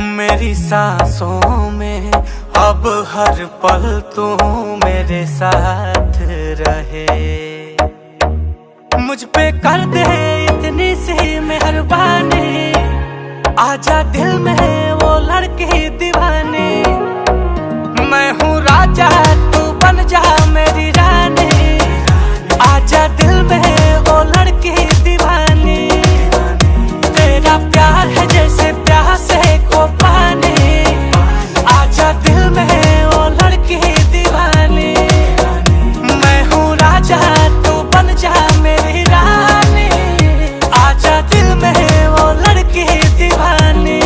मेरी सांसों में अब हर पल तू मेरे साथ रहे। मुझ पे कर दे इतनी सी मेहरबानी, आजा दिल में वो लड़की दीवानी। मैं हूँ राजा तू बन जा मेरी रानी, आजा दिल में वो लड़की दीवानी। तेरा प्यार है जैसे प्यासे को पानी, आजा दिल में वो लड़की दीवानी। मैं हूँ राजा तू बन जा मेरी रानी, आजा दिल में वो लड़की दीवानी।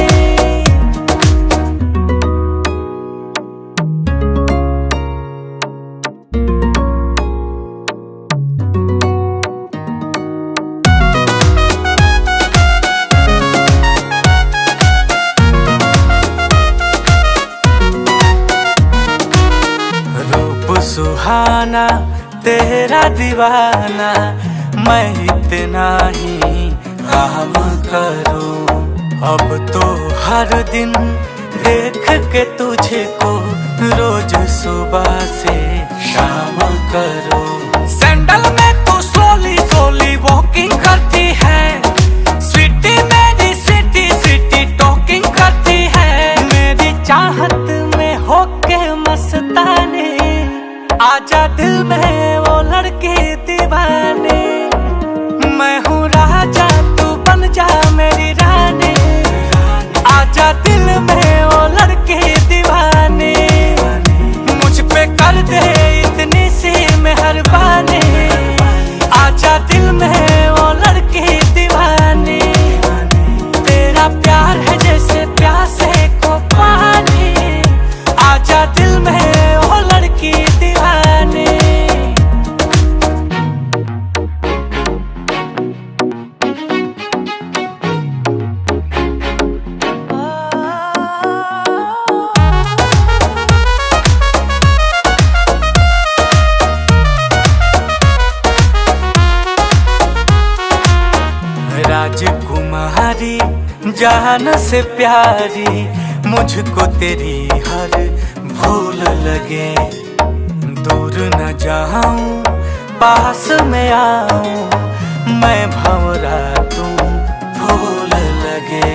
सुहाना तेरा दीवाना, मैं इतना ही काम करूं। अब तो हर दिन देख के तुझको रोज सुबह से शाम करूं। सैंडल में तू सोली सोली वॉकिंग करती है, स्वीटी मेरी स्वीटी स्वीटी टॉकिंग करती है। मेरी चाहत में होके मस्तानी, आजा दिल में वो लड़की दीवानी। मैं हूँ राजा तू बन जा मेरी रानी, आजा दिल में वो लड़की दीवानी। मुझ पे कर दे इतनी सी मेहरबानी, आजा दिल में वो लड़की दीवानी। तेरा प्यार है जैसे प्यासे को पानी, आजा दिल में वो लड़की दीवानी। राजकुमारी जान से प्यारी, मुझको तेरी हर भूल लगे। दूर न जाऊं पास में आऊं, मैं भंवरा तू फूल लगे।